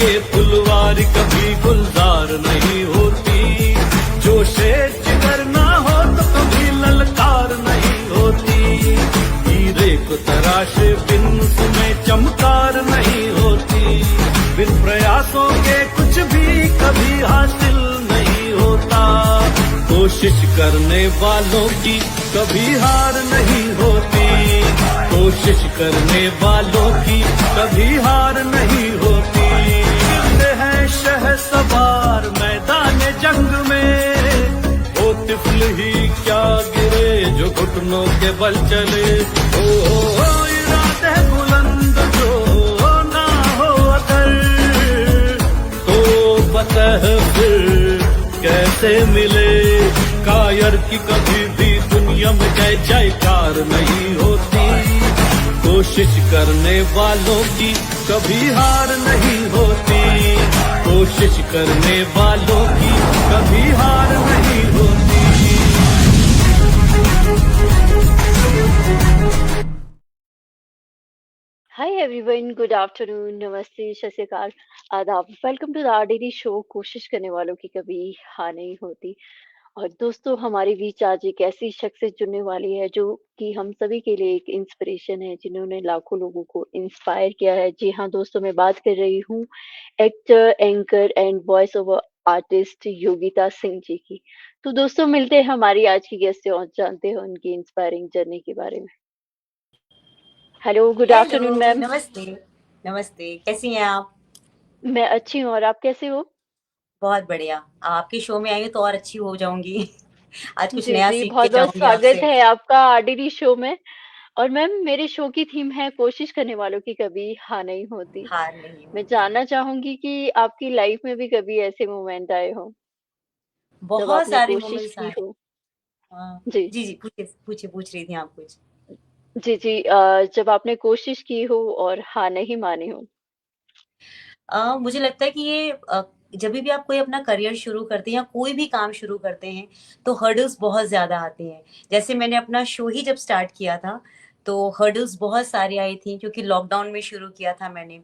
के फुलवारी कभी गुलजार नहीं होती, जो शेर जिगर ना हो तो कभी ललकार नहीं होती, हीरे को तराशे बिन उसमें चमकार नहीं होती, बिन प्रयासों के कुछ भी कभी हासिल नहीं होता, कोशिश करने वालों की कभी हार नहीं होती, कोशिश करने वालों की कभी हार नहीं होती। गिरते हैं शहसवार मैदान जंग में, वो तिफल ही क्या गिरे जो घुटनों के बल चले, ओ इरादे बुलंद जो ना हो अगर, तो फतह फिर कैसे मिले, कायर की कभी भी दुनिया में जय जयकार नहीं होती, कोशिश करने वालों की कभी हार नहीं होती, कोशिश करने वालों की कभी हार नहीं होती। Hi everyone, good afternoon, नमस्ते, सत श्री अकाल, आदाब। Welcome to the RDD show. कोशिश करने वालों की कभी हार नहीं होती। और दोस्तों, हमारे बीच आज एक ऐसी शख्सियत जुड़ने वाली है जो कि हम सभी के लिए एक इंस्पिरेशन है, जिन्होंने लाखों लोगों को इंस्पायर किया है। जी हाँ दोस्तों, मैं बात कर रही हूँ actor, anchor and voice over artist Yogita Singh ji की। तो दोस्तों, मिलते हैं हमारी आज की गेस्ट से और जानते हैं उनकी इंस्पायरिंग जर्नी के बारे में। Hello, good hello, afternoon ma'am. नमस्ते। नमस्ते, कैसी हैं आप? मैं अच्छी हूँ और आप कैसे हो? बहुत बढ़िया। आपके शो में आई हूँ तो और अच्छी हो जाऊँगी। आज कुछ जी, नया जी, सीख के बहुत-बहुत जाऊँगी स्वागत आपसे। है आपका आरडीडी शो में। और मैम, मेरे शो की थीम है कोशिश करने वालों की कभी हार नहीं होती। हार नहीं मैं होती। जानना चाहूँगी कि आपकी लाइफ में भी कभी ऐसे मोमेंट आए हों, जब बहुत आपने सारे कोशिश मोमेंट्स की आए। हो? हाँ, जी। जी, जी, पूछ रही थी आप कुछ? जी, जी, जब आपने कोशिश की हो और हार नहीं मानी हो? मुझे लगता है कि ये जभी भी आप कोई अपना करियर शुरू करते हैं या कोई भी काम शुरू करते हैं, तो हर्डल्स बहुत ज़्यादा आते हैं। जैसे मैंने अपना शो ही जब स्टार्ट किया था, तो हर्डल्स बहुत सारी आई थी क्योंकि लॉकडाउन में शुरू किया था मैंने।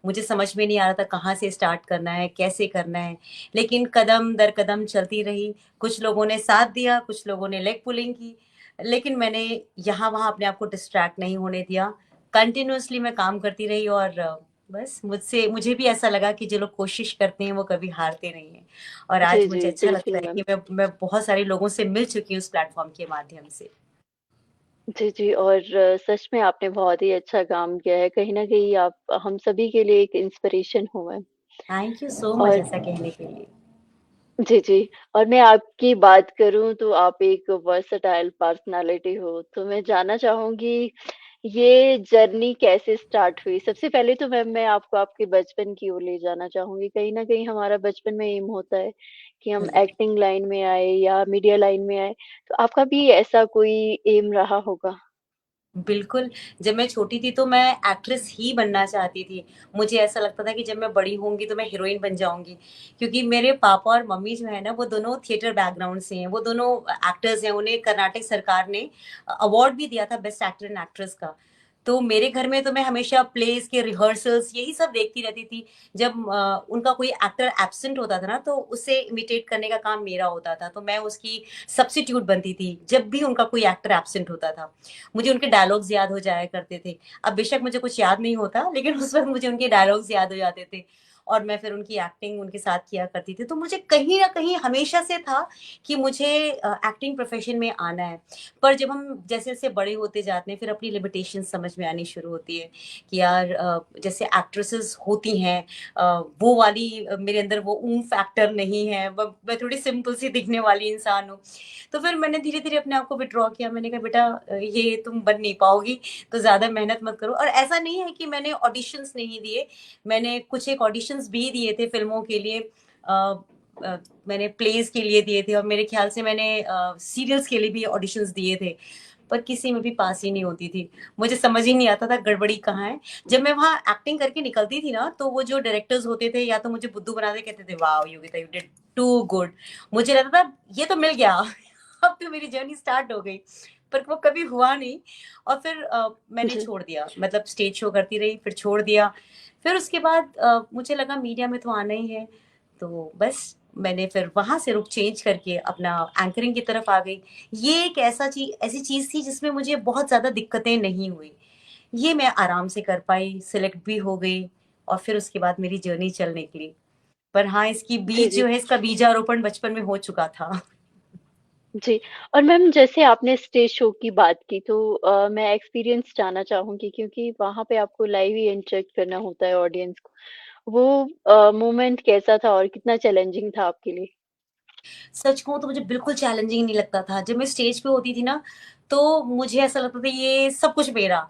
मुझे समझ में नहीं आ रहा था कहाँ से स्टार्ट करना है, कैसे करना है, लेकिन कदम दर कदम चलती रही। कुछ लोगों ने साथ दिया, कुछ लोगों ने लेग पुलिंग की, लेकिन मैंने यहाँ-वहाँ अपने आप को डिस्ट्रैक्ट नहीं होने दिया। कंटिन्यूअसली मैं काम करती रही और बस मुझे भी ऐसा लगा कि जो लोग कोशिश करते हैं वो कभी हारते नहीं हैं। और जी, आज जी, मुझे अच्छा लगता बिल्कुल है मैम। कि मैं बहुत सारे लोगों से मिल चुकी हूँ उस प्लेटफ़ॉर्म के माध्यम से। जी, जी, और सच में आपने बहुत ही अच्छा काम किया है। कहीं न कहीं आप हम सभी के लिए एक इंस्पिरेशन हो ma'am. Thank you so much और ऐसा कहने के लिए। जी, जी। और मैं आपकी बात करूँ तो आप एक वर्सेटाइल पर्सनैलिटी हो, तो मैं जानना चाहूँगी ये जर्नी कैसे स्टार्ट हुई? सबसे पहले तो मैं आपको आपके बचपन की ओर ले जाना चाहूँगी। कहीं न कहीं हमारा बचपन में एम होता है कि हम हुँ। एक्टिंग लाइन में आए या मीडिया लाइन में आए, तो आपका भी ऐसा कोई एम रहा होगा? बिल्कुल, जब मैं छोटी थी तो मैं एक्ट्रेस ही बनना चाहती थी। मुझे ऐसा लगता था कि जब मैं बड़ी होंगी तो मैं हीरोइन बन जाऊँगी। क्योंकि मेरे पापा और मम्मी जो है ना वो दोनों थिएटर बैकग्राउंड से हैं, वो दोनों एक्टर्स हैं। उन्हें कर्नाटक सरकार ने अवार्ड भी दिया था बेस्ट एक्टर एंड एक्ट्रेस का। तो मेरे घर में तो मैं हमेशा प्लेज़ के रिहर्सल्स यही सब देखती रहती थी। जब उनका कोई एक्टर एब्सेंट होता था ना तो उसे इमिटेट करने का काम मेरा होता था। तो मैं उसकी सब्स्टिट्यूट बनती थी, जब भी उनका कोई एक्टर एब्सेंट होता था। मुझे उनके डायलॉग्स याद हो जाया करते थे। अब बेशक मुझे कुछ याद नहीं होता, लेकिन उस वक़्त मुझे उनके डायलॉग्स याद हो जाते थे और मैं फिर उनकी एक्टिंग उनके साथ किया करती थी। तो मुझे कहीं न कहीं हमेशा से था कि मुझे एक्टिंग प्रोफ़ेशन में आना है। पर जब हम जैसे-जैसे बड़े होते जाते हैं, फिर अपनी लिमिटेशंस समझ में आनी शुरू होती है कि यार जैसे एक्ट्रेसेस होती हैं वो वाली मेरे अंदर वो ऊम्फ फैक्टर नहीं है। मैं थोड़ी सिंपल सी दिखने वाली इंसान हूँ। तो फिर मैंने धीरे-धीरे अपने आप को विथड्रॉ किया। मैंने कहा बेटा ये तुम बन नहीं पाओगी, तो ज़्यादा मेहनत मत करो और ऐसा नहीं है कि मैंने ऑडिशंस नहीं दिए। मैंने कुछ एक ऑडिशंस भी दिए थे फ़िल्मों के लिए अ, मैंने प्लेज़ के लिए दिए थे और मेरे ख़्याल से मैंने सीरियल्स के लिए भी ऑडिशंस दिए थे। पर किसी में भी पास ही नहीं होती थी। मुझे समझ ही नहीं आता था गड़बड़ी कहाँ है। जब मैं वहाँ एक्टिंग करके निकलती थी ना, तो वो जो डायरेक्टर्स होते थे या तो मुझे बुद्धू बना के कहते थे, "wow! Yogita you did too good." मुझे लगता था ये तो मिल गया। अब तो मेरी जर्नी स्टार्ट हो गई, पर वो कभी हुआ नहीं और फिर मैंने जी। छोड़ दिया मतलब स्टेज शो करती रही, फिर छोड़ दिया। फिर उसके बाद मुझे लगा मीडिया में तो आना ही है, तो बस मैंने फिर वहां से रुख चेंज करके अपना एंकरिंग की तरफ आ गई। ये एक ऐसी चीज थी जिसमें मुझे बहुत ज्यादा दिक्कतें नहीं हुई। ये मैं आराम से कर पाई, सिलेक्ट भी हो गई, और फिर उसके बाद मेरी जर्नी चल निकली। पर हाँ, इसकी जी, बीज जी। जो है, इसका बीजारोपण बचपन में हो चुका था। जी, और मैम जैसे आपने स्टेज शो की बात की तो मैं एक्सपीरियंस जानना चाहूँगी क्योंकि वहाँ पे आपको लाइव ही इंटरैक्ट करना होता है ऑडियंस को। वो मोमेंट कैसा था और कितना चैलेंजिंग था आपके लिए? सच कहूँ तो मुझे बिल्कुल चैलेंजिंग नहीं लगता था। जब मैं स्टेज पे होती थी ना, तो मुझे ऐसा लगता था ये सब कुछ मेरा।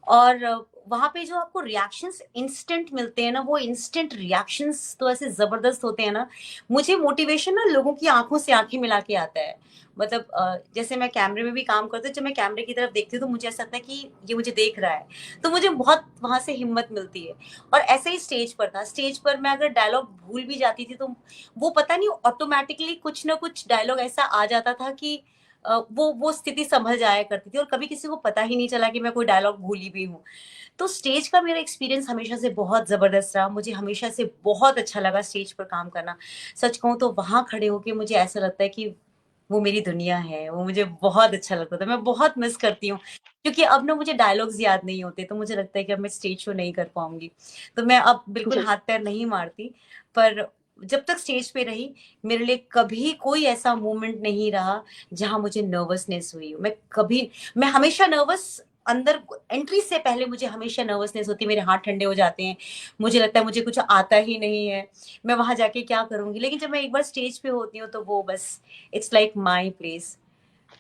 और वहाँ पे जो आपको रिएक्शंस इंस्टेंट मिलते हैं ना, वो इंस्टेंट रिएक्शंस तो ऐसे ज़बरदस्त होते हैं ना, मुझे मोटिवेशन ना लोगों की आँखों से आँखें मिला के आता है। मतलब जैसे मैं कैमरे में भी काम करती हूँ, जब मैं कैमरे की तरफ देखती हूँ तो मुझे ऐसा लगता है कि ये मुझे देख रहा है, तो मुझे बहुत वहाँ से हिम्मत मिलती है। और ऐसे ही स्टेज पर था, स्टेज पर मैं अगर डायलॉग भूल भी जाती थी तो वो पता नहीं ऑटोमेटिकली कुछ ना कुछ डायलॉग ऐसा आ जाता था कि वो स्थिति संभल जाया करती थी, और कभी किसी को पता ही नहीं चला कि मैं कोई डायलॉग भूली भी हूँ। तो स्टेज का मेरा एक्सपीरियंस हमेशा से बहुत ज़बरदस्त रहा। मुझे हमेशा से बहुत अच्छा लगा स्टेज पर काम करना। सच कहूँ तो वहाँ खड़े होके मुझे ऐसा लगता है कि वो मेरी दुनिया है, वो मुझे बहुत अच्छा लगता था। मैं बहुत मिस करती हूँ, क्योंकि अब ना मुझे डायलॉग्स याद नहीं होते, तो मुझे लगता है कि अब मैं स्टेज शो नहीं कर पाऊँगी। तो मैं अब बिल्कुल जी, हाथ-पैर नहीं मारती, पर जब तक स्टेज पे रही, मेरे लिए कभी कोई ऐसा मोमेंट नहीं रहा, जहाँ मुझे नर्वसनेस हुई हो। मैं हमेशा नर्वस, अंदर एंट्री से पहले मुझे हमेशा नर्वसनेस होती है, मेरे हाथ ठंडे हो जाते हैं, मुझे लगता है मुझे कुछ आता ही नहीं है, मैं वहाँ जाके क्या करूँगी? लेकिन जब मैं एक बार स्टेज पे होती हूँ तो वो बस इट्स लाइक माय प्लेस।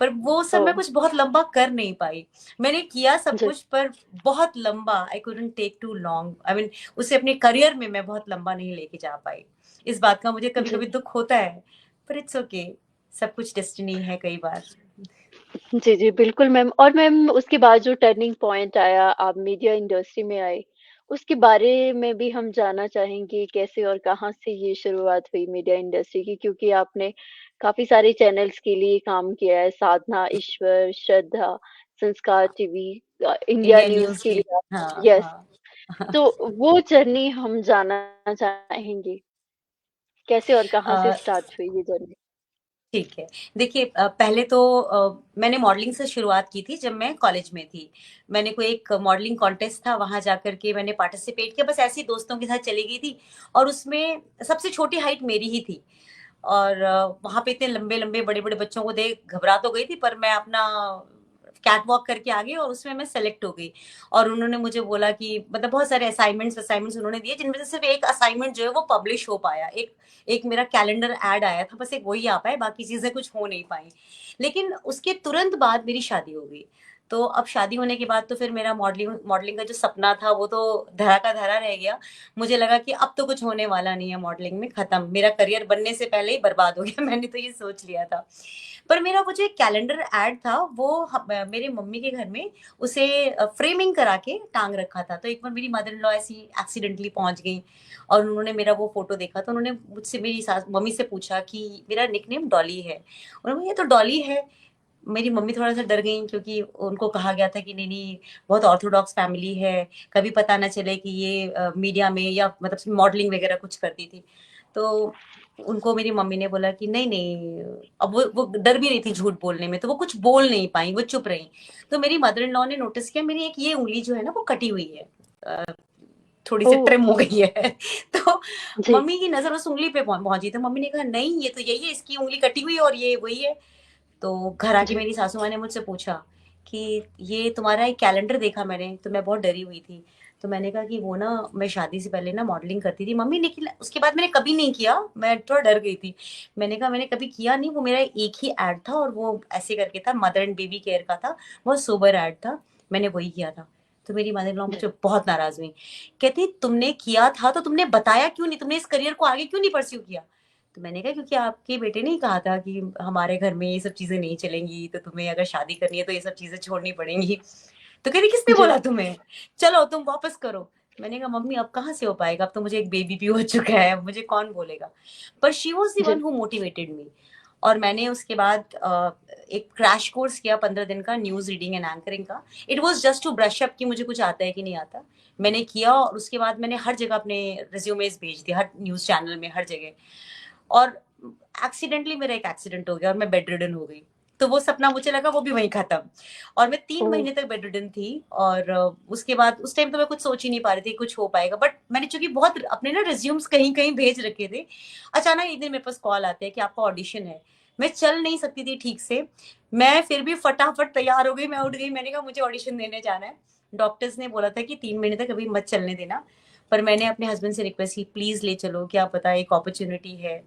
पर वो सब मैं ओह! कुछ बहुत लंबा कर नहीं पाई। मैंने किया सब जी, कुछ, पर बहुत लंबा I couldn't take too long, I mean उसे अपने करियर में मैं बहुत लंबा नहीं लेके जा पाई। इस बात का मुझे जी। कभी-कभी दुःख होता है, पर इट्स ओके, सब कुछ डेस्टिनी है कई बार। जी, जी, बिल्कुल मैम और मैम उसके बाद जो टर्निंग पॉइंट आया, आप मीडिया इंडस्ट्री में आए, उसके बारे में भी हम जानना चाहेंगे कैसे और कहाँ से ये शुरुआत हुई मीडिया इंडस्ट्री की? क्योंकि आपने काफ़ी सारे चैनल्स के लिए काम किया है, साधना, ईश्वर, श्रद्धा, संस्कार TV India India news news के भी। लिए हाँ, यस, हाँ। तो वो जर्नी हम जानना चाहेंगे, कैसे और कहाँ से अ, स्टार्ट हुई ये जर्नी? ठीक है। देखिए पहले तो मैंने मॉडलिंग से शुरुआत की थी जब मैं कॉलेज में थी। मैंने कोई एक मॉडलिंग कॉन्टेस्ट था, वहाँ जाकर के मैंने पार्टिसिपेट किया, बस ऐसे ही दोस्तों के साथ चली गई थी, और उसमें सबसे छोटी हाइट मेरी ही थी। और वहाँ पे इतने लंबे-लंबे, बड़े-बड़े बच्चों को देख घबरा तो गई थी, पर मैं अपना कैट वॉक करके आ गई और उसमें मैं सेलेक्ट हो गई। और उन्होंने मुझे बोला कि मतलब बहुत सारे असाइनमेंट्स उन्होंने दिए, जिनमें से सिर्फ एक असाइनमेंट जो है वो पब्लिश हो पाया। एक एक मेरा कैलेंडर ऐड आया था, बस एक वही आ पाया, बाकी चीज़ें कुछ हो नहीं पाई। लेकिन उसके तुरंत बाद मेरी शादी हो गई। तो अब शादी होने के बाद तो फिर मेरा मॉडलिंग मॉडलिंग का जो सपना था वो तो धरा का धरा रह गया। मुझे लगा कि अब तो कुछ होने वाला नहीं है मॉडलिंग में, खत्म। मेरा करियर बनने से पहले ही बर्बाद हो गया मैंने तो ये सोच लिया था। पर मेरा वो जो एक कैलेंडर ऐड था वो मेरे मम्मी के घर में उसे फ्रेमिंग करा के टाँग रखा था। तो एक बार मेरी मदर इन लॉ ऐसी एक्सीडेंटली पहुँच गईं और उन्होंने मेरा वो फ़ोटो देखा, तो उन्होंने मुझसे मेरी सास मम्मी से पूछा कि मेरा निकनेम डॉली है। उन्होंने बोला ये तो डॉली है। मेरी मम्मी थोड़ा-सा डर गईं, क्योंकि उनको कहा गया था कि नहीं-नहीं बहुत ऑर्थोडॉक्स फैमिली है, कभी पता ना चले कि ये मीडिया में या मतलब मॉडलिंग वगैरह कुछ करती थी। तो उनको मेरी मम्मी ने बोला कि नहीं-नहीं, अब वो डर भी रही थी झूठ बोलने में, तो वो कुछ बोल नहीं पाईं, वो चुप रहीं। तो मेरी मदर इन लॉ ने नोटिस किया मेरी एक ये उँगली जो है ना वो कटी हुई है। थोड़ी-सी ओह! ट्रिम हो गई है। तो जी, मम्मी की नज़र उस उँगली पे पहुँची, तो मम्मी ने कहा नहीं ये तो यही है, इसकी उँगली कटी हुई है और ये वही है। तो घर आके जी, मेरी सासू माँ ने मुझसे पूछा कि ये तुम्हारा एक कैलेंडर देखा मैंने, तो मैं बहुत डरी हुई थी। तो मैंने कहा कि वो ना मैं शादी से पहले ना मॉडलिंग करती थी। मम्मी लेकिन उसके बाद मैंने कभी नहीं किया, मैं थोड़ा डर गई थी। मैंने कहा मैंने कभी किया नहीं, वो मेरा एक ही ऐड था और वो ऐसे करके था, मदर एंड बेबी केयर का था, बहुत सोबर ऐड था, मैंने वही किया था। तो मेरी मदर इन लॉ जी, मुझसे बहुत नाराज़ हुईं। कहती तुमने किया था तो तुमने बताया क्यों नहीं? तुमने इस करियर को आगे क्यों नहीं परस्यू किया? तो मैंने कहा क्योंकि आपके बेटे ने ही कहा था कि हमारे घर में ये सब चीज़ें नहीं चलेंगी, तो तुम्हें अगर शादी करनी है तो ये सब चीज़ें छोड़नी पड़ेंगी। तो कह रही किसने जी, बोला तुम्हें? चलो तुम वापस करो। मैंने कहा मम्मी अब कहाँ से हो पाएगा? अब तो मुझे एक बेबी भी हो चुका है, अब मुझे कौन बोलेगा? पर she was the one ji, who motivated me. और मैंने उसके बाद एक क्रैश कोर्स किया 15 दिन का न्यूज रीडिंग एंड एंकरिंग का। It was just to brush up कि मुझे कुछ आता है कि नहीं आता। मैंने किया और उसके बाद मैंने हर जगह अपने रिज्यूमेज भेज दिए, हर न्यूज चैनल में, हर जगह। और एक्सीडेंटली मेरा एक एक्सीडेंट हो गया और मैं बेड रिडन हो गई। तो वो सपना मुझे लगा वो भी वहीं खत्म। और मैं 3 ओह! महीने तक बेड रिडन थी। और उसके बाद उस टाइम तो मैं कुछ सोच ही नहीं पा रही थी कुछ हो पाएगा, बट मैंने चूंकि बहुत अपने ना रिज्यूम्स कहीं कहीं भेज रखे थे। अचानक एक दिन मेरे पास कॉल आते हैं कि आपका ऑडिशन है। मैं चल नहीं सकती थी ठीक से, मैं फिर भी फटाफट तैयार हो गई, मैं उठ गई, मैंने कहा मुझे ऑडिशन देने जाना है। डॉक्टर्स ने बोला था कि 3 महीने तक अभी मत चलने देना, पर मैंने अपने हस्बैंड से रिक्वेस्ट की प्लीज ले चलो, क्या पता एक अपॉर्चुनिटी है।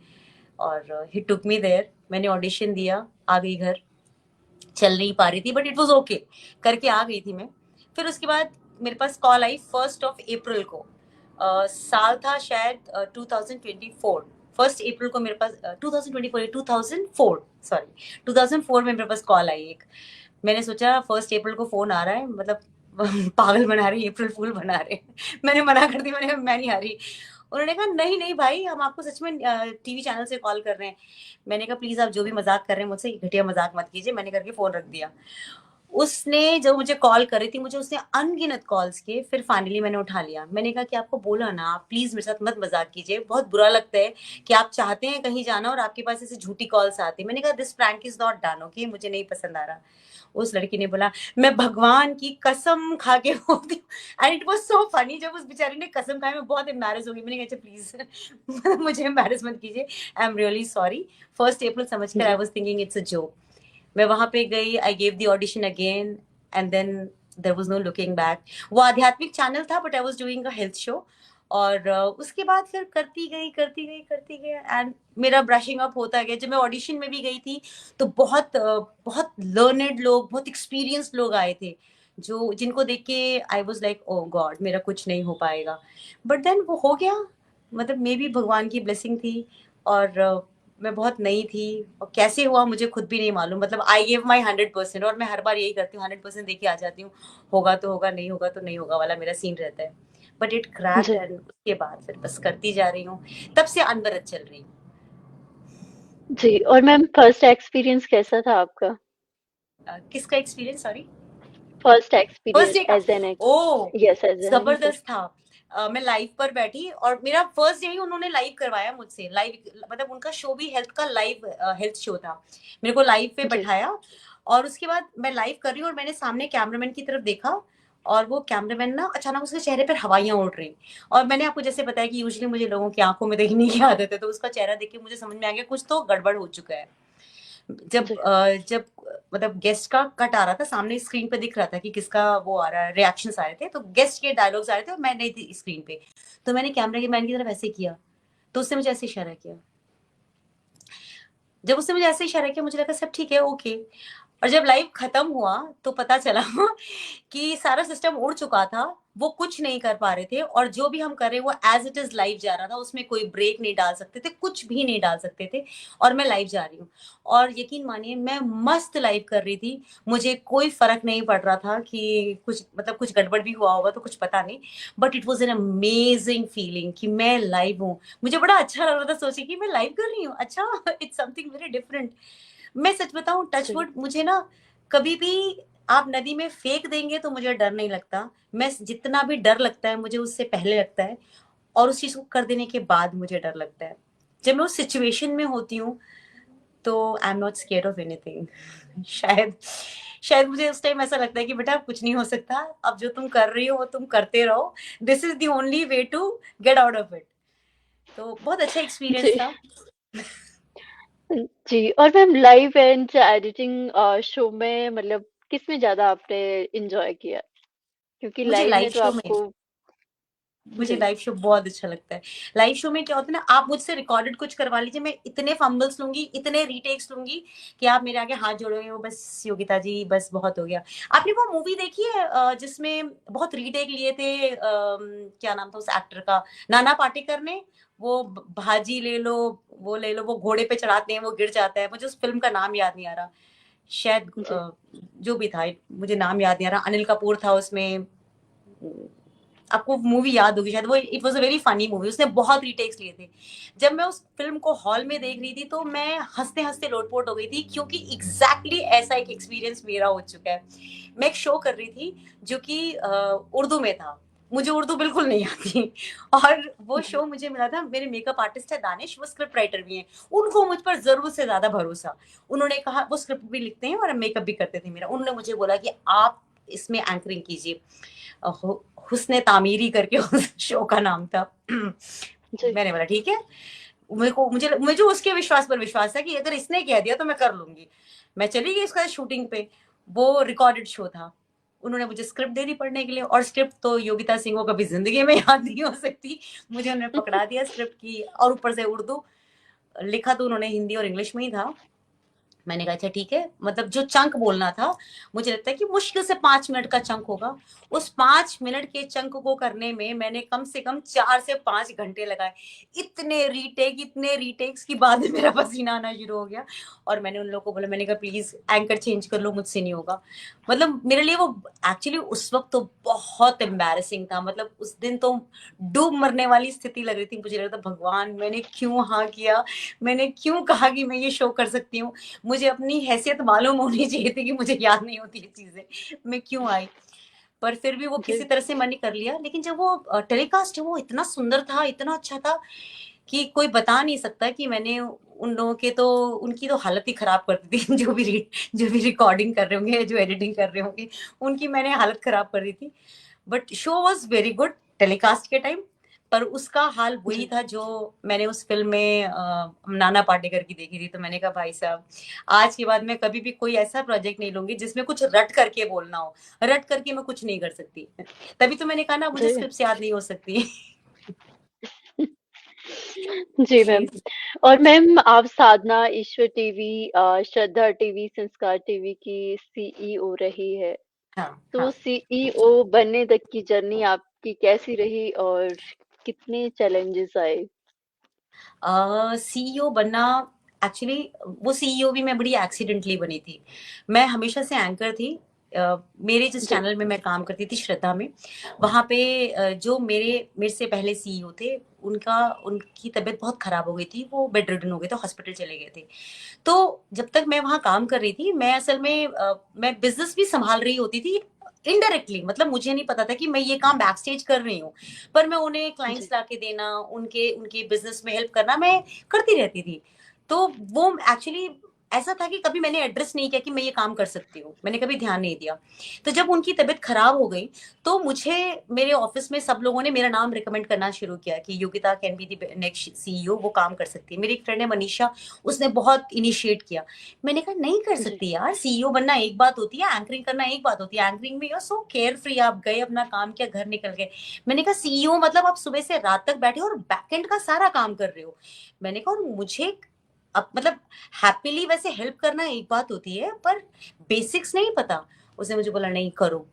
और ही टुक मी देयर, मैंने ऑडिशन दिया, आ गई घर। चल नहीं पा रही थी बट इट वाज ओके, करके आ गई थी मैं। फिर उसके बाद मेरे पास कॉल आई 1 अप्रैल को। साल था शायद 2024। 1 अप्रैल को मेरे पास 2024 2004 सॉरी 2004 में मेरे पास कॉल आई एक। मैंने सोचा 1 अप्रैल को फोन आ रहा है, मतलब पागल बना रहे, अप्रैल फूल बना रहे। मैंने मना कर दी, मैंने कहा मैं नहीं आ रही। उन्होंने कहा नहीं नहीं भाई, हम आपको सच में टीवी चैनल से कॉल कर रहे हैं। मैंने कहा प्लीज आप जो भी मजाक कर रहे हैं मुझसे, घटिया मजाक मत कीजिए। मैंने करके फोन रख दिया। उसने जब मुझे कॉल कर रही थी, मुझे उसने अनगिनत कॉल्स किए, फिर फाइनली मैंने उठा लिया। मैंने कहा कि आपको बोला ना, आप प्लीज मेरे साथ मत मजाक कीजिए, बहुत बुरा लगता है कि आप चाहते हैं कहीं जाना और आपके पास ऐसे झूठी कॉल्स आती। मैंने कहा this prank is not done, okay, मुझे नहीं पसंद आ रहा। उस लड़की ने बोला मैं भगवान की कसम खा के बोलती हूँ। And it was so funny, जब उस बेचारी ने कसम खाई मैं बहुत एम्बैरेस हो गई। मैंने कहा अच्छा प्लीज मुझे एम्बैरेस मत कीजिए, I am really sorry. 1 April समझकर आई जी। Was thinking it's a joke. मैं वहां पे गई, I gave the audition again and then there was no looking back. वो आध्यात्मिक चैनल था but I was doing a health show. और उसके बाद फिर करती गई एंड मेरा ब्रशिंग अप होता गया। जब मैं ऑडिशन में भी गई थी तो बहुत लर्नेड लोग, बहुत एक्सपीरियंस्ड लोग आए थे, जो जिनको देख के I was like oh God मेरा कुछ नहीं हो पाएगा। बट देन वो हो गया, मतलब मे बी भगवान की ब्लेसिंग थी। और मैं बहुत नई थी और कैसे हुआ मुझे खुद भी नहीं मालूम। मतलब आई गिव माई 100%, और मैं हर बार यही करती हूँ, 100% देके आ जाती हूँ। होगा तो होगा, नहीं होगा तो नहीं होगा वाला मेरा सीन रहता है। बट इट क्रैक्ड जी। एंड उसके बाद फिर बस करती जा रही हूँ। तब से अनवरत चल रही हूँ। जी, और मैम फर्स्ट एक्सपीरियंस कैसा था आपका? किसका experience, sorry? First first experience day का, as an oh yes, as an anchor. जबरदस्त था। मैं लाइव पर बैठी और मेरा फर्स्ट डे ही उन्होंने लाइव करवाया मुझसे। लाइव मतलब उनका शो भी हेल्थ का लाइव हेल्थ शो था। मेरे को लाइव पे जी। बैठाया और उसके बाद मैं लाइव कर रही हूँ और मैंने सामने कैमरामैन की तरफ देखा और वो कैमरामैन ना अचानक उसके चेहरे पर हवाइयां उड़ रही। और मैंने आपको जैसे बताया कि यूजुअली मुझे लोगों की आंखों में देखने की आदत है, तो उसका चेहरा देख के मुझे समझ में आ गया कुछ तो गड़बड़ हो चुका है। जब जी। जब मतलब गेस्ट का कट आ रहा था, सामने स्क्रीन पे दिख रहा था कि किसका वो आ रहा है, रिएक्शंस आ रहे थे, तो गेस्ट के डायलॉग्स आ रहे थे और मैं नहीं थी स्क्रीन पे। तो मैंने कैमरा के मैन की तरफ ऐसे किया, तो उसने मुझे ऐसे इशारा किया। जब उसने मुझे ऐसे इशारा किया मुझे लगा सब ठीक है, ओके। और जब लाइव खत्म हुआ तो पता चला कि सारा सिस्टम उड़ चुका था, वो कुछ नहीं कर पा रहे थे और जो भी हम कर रहे हैं वो एज इट इज लाइव जा रहा था, उसमें कोई ब्रेक नहीं डाल सकते थे, कुछ भी नहीं डाल सकते थे। और मैं लाइव जा रही हूँ और यकीन मानिए मैं मस्त लाइव कर रही थी। मुझे कोई फर्क नहीं पड़ रहा था कि कुछ मतलब कुछ गड़बड़ भी हुआ होगा तो कुछ पता नहीं। But it was an amazing feeling कि मैं लाइव हूँ। मुझे बड़ा अच्छा लग रहा था सोचे कि मैं लाइव कर रही हूँ, अच्छा इट्स समथिंग वेरी डिफरेंट। मैं सच बताऊं, जी। टचवुड, मुझे ना कभी भी आप नदी में फेंक देंगे तो मुझे डर नहीं लगता। मैं जितना भी डर लगता है मुझे उससे पहले लगता है और उस चीज को कर देने के बाद मुझे डर लगता है। जब मैं उस सिचुएशन में होती हूँ तो I am not scared of anything. शायद शायद मुझे उस टाइम ऐसा लगता है कि बेटा अब कुछ नहीं हो सकता, अब जो तुम कर रही हो वो तुम करते रहो, this is the only way to get out of it. तो बहुत अच्छा एक्सपीरियंस जी। था। जी, और ma'am live and editing show में मतलब किसमें ज़्यादा आपने एन्जॉय किया? क्योंकि मुझे लाइव लाइव में तो शो में आपको। मुझे जी। लाइव शो बहुत अच्छा लगता है। लाइव शो में क्या होता है ना, आप मुझसे रिकॉर्डेड कुछ करवा लीजिए, मैं इतने फंबल्स लूँगी, इतने रीटेक्स लूँगी कि आप मेरे आगे हाथ जोड़ोगे, वो बस योगिता जी बस बहुत हो गया। आपने वो मूवी देखी है जिसमें बहुत रीटेक लिए थे, क्या नाम था उस एक्टर का? नाना पाटेकर ने। वो भाजी ले लो, वो ले लो, वो घोड़े पे चढ़ाते हैं, वो गिर जाता है। मुझे उस फ़िल्म का नाम याद नहीं आ रहा। शायद जी। जो भी था, मुझे नाम याद नहीं आ रहा। अनिल कपूर था उसमें। आपको मूवी याद होगी शायद, वो it was a very funny movie, उसने बहुत रीटेक्स लिए थे। जब मैं उस फिल्म को हॉल में देख रही थी तो मैं हंसते हंसते लोटपोट हो गई थी, क्योंकि एग्जैक्टली ऐसा एक एक्सपीरियंस मेरा हो चुका है। मैं एक शो कर रही थी जो कि उर्दू में था, मुझे उर्दू बिल्कुल नहीं आती, और वो शो मुझे मिला था, मेरे मेकअप आर्टिस्ट है दानिश, वो स्क्रिप्ट राइटर भी हैं, उनको मुझ पर जरूरत से ज्यादा भरोसा। उन्होंने कहा, वो स्क्रिप्ट भी लिखते हैं और मेकअप भी करते थे मेरा, उन्होंने मुझे बोला कि आप इसमें एंकरिंग कीजिए। हुस्ने तामीरी करके उस शो का नाम था। जी। मैंने बोला ठीक है, मेरे को मुझे उसके विश्वास पर विश्वास है कि अगर इसने कह दिया तो मैं कर लूंगी। मैं चली गई इसका शूटिंग पे, वो रिकॉर्डेड शो था। उन्होंने मुझे स्क्रिप्ट दे दी पढ़ने के लिए, और स्क्रिप्ट तो योगिता सिंह को कभी जिंदगी में याद नहीं हो सकती। मुझे उन्होंने पकड़ा दिया स्क्रिप्ट की, और ऊपर से उर्दू लिखा तो उन्होंने हिंदी और इंग्लिश में ही था। मैंने कहा अच्छा ठीक है, मतलब जो चंक बोलना था, मुझे लगता है कि मुश्किल से 5 मिनट का चंक होगा। उस 5 मिनट के चंक को करने में मैंने कम से कम 4 से 5 घंटे लगाए। इतने रीटेक्स की बाद में मेरा पसीना आना शुरू हो गया, और मैंने उन लोगों को बोला, मैंने कहा प्लीज एंकर चेंज कर लो, मुझसे नहीं होगा। मतलब मेरे लिए वो एक्चुअली उस वक्त तो बहुत एम्बैरेसिंग था, मतलब उस दिन तो डूब मरने वाली स्थिति लग रही थी। मुझे लग रहा था भगवान मैंने क्यों हाँ किया, मैंने क्यों कहा कि मैं ये शो कर सकती हूँ। मुझे अपनी हैसियत मालूम होनी चाहिए थी कि मुझे याद नहीं होती ये चीजें, मैं क्यों आई। पर फिर भी वो जी। किसी तरह से मैंने कर लिया। लेकिन जब वो टेलीकास्ट है वो इतना सुंदर था, इतना अच्छा था कि कोई बता नहीं सकता कि मैंने उन लोगों के तो, उनकी तो हालत ही खराब कर दी थी। जो भी रिकॉर्डिंग कर रहे होंगे, जो एडिटिंग कर रहे होंगे, उनकी मैंने हालत खराब कर दी थी। But show was very good telecast के टाइम। पर उसका हाल वही जी। था जो मैंने उस फिल्म में नाना पाटेकर की देखी थी। तो मैंने कहा भाई साहब, आज के बाद मैं कभी भी कोई ऐसा प्रोजेक्ट नहीं लूंगी जिसमें कुछ रट करके बोलना हो। रट करके मैं कुछ नहीं कर सकती। तभी तो मैंने कहा ना, मुझे जी। स्क्रिप्ट याद नहीं हो सकती। जी मैम। प्लीज। और मैम आप साधना, ईश्वर टीवी, श्रद्धा टीवी, संस्कार टीवी की सीईओ रही है। हाँ तो हाँ। सीईओ बनने तक की जर्नी आपकी कैसी रही और कितने चैलेंजेस आए? सीईओ बनना, एक्चुअली वो सीईओ भी मैं बड़ी एक्सीडेंटली बनी थी। मैं हमेशा से एंकर थी। मेरे जिस जी। चैनल में मैं काम करती थी, श्रद्धा में, वहाँ पे जो मेरे मेरे से पहले सीईओ थे, उनकी तबीयत बहुत खराब हो गई थी, वो बेड रिडन हो गए थे, हॉस्पिटल चले गए थे। तो जब तक मैं वहाँ काम कर रही थी, मैं असल में मैं बिजनेस भी संभाल रही होती थी इनडायरेक्टली। मतलब मुझे नहीं पता था कि मैं ये काम बैक स्टेज कर रही हूँ, पर मैं उन्हें क्लाइंट्स जी। ला के देना, उनके उनके बिजनेस में हेल्प करना मैं करती रहती थी। तो वो एक्चुअली ऐसा था कि कभी मैंने एड्रेस नहीं किया कि मैं ये काम कर सकती हूँ, मैंने कभी ध्यान नहीं दिया। तो जब उनकी तबीयत खराब हो गई, तो मुझे मेरे ऑफिस में सब लोगों ने मेरा नाम रिकमेंड करना शुरू किया कि Yogita can be the next CEO, वो काम कर सकती है। मेरी एक फ्रेंड है मनीषा, उसने बहुत इनिशिएट किया। मैंने कहा नहीं कर जी। सकती यार, सीईओ बनना एक बात होती है, एंकरिंग करना एक बात होती है। एंकरिंग में you are so carefree, आप गए अपना काम किया, घर निकल गए। मैंने कहा सीईओ मतलब आप सुबह से रात तक बैठे हो और बैकएंड का सारा काम कर रहे हो। मैंने कहा, और मुझे अब मतलब हैप्पीली वैसे हेल्प करना एक बात होती है, पर बेसिक्स नहीं पता। उसने मुझे बोला नहीं करो।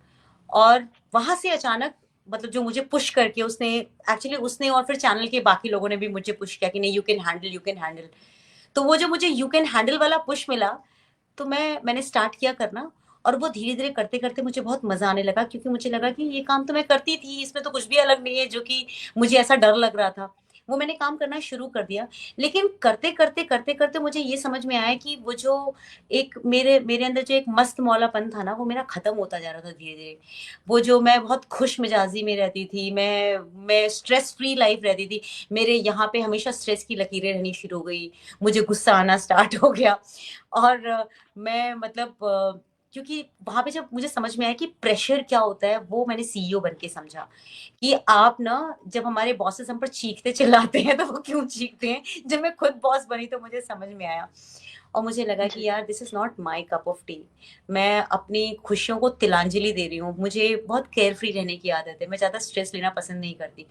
और वहां से अचानक, मतलब जो मुझे पुश करके उसने, एक्चुअली उसने और फिर चैनल के बाकी लोगों ने भी मुझे पुश किया कि नहीं, you can handle, you can handle. तो वो जो मुझे यू कैन हैंडल वाला पुश मिला, तो मैंने स्टार्ट किया करना। और वो धीरे धीरे करते करते मुझे बहुत मजा आने लगा, क्योंकि मुझे लगा कि ये काम तो मैं करती थी, इसमें तो कुछ भी अलग नहीं है जो कि मुझे ऐसा डर लग रहा था। वो मैंने काम करना शुरू कर दिया। लेकिन करते करते मुझे ये समझ में आया कि वो जो एक मेरे मेरे अंदर जो एक मस्त मौलापन था ना, वो मेरा खत्म होता जा रहा था धीरे धीरे। वो जो मैं बहुत खुश मिजाजी में रहती थी, मैं स्ट्रेस फ्री लाइफ रहती थी, मेरे यहाँ पे हमेशा स्ट्रेस की लकीरें रहनी शुरू हो गई। मुझे गुस्सा आना स्टार्ट हो गया। और मैं मतलब क्योंकि वहां पे जब मुझे समझ में आया कि प्रेशर क्या होता है, वो मैंने सीईओ बन के समझा कि आप ना, जब हमारे बॉसेस हम पर चीखते चिल्लाते हैं तो वो क्यों चीखते हैं। जब मैं खुद बॉस बनी तो मुझे समझ में आया, और मुझे लगा कि जी। यार this is not my cup of T. मैं अपनी खुशियों को तिलांजलि दे रही हूँ। मुझे बहुत केयर फ्री रहने की आदत है, मैं ज्यादा स्ट्रेस लेना पसंद नहीं करती।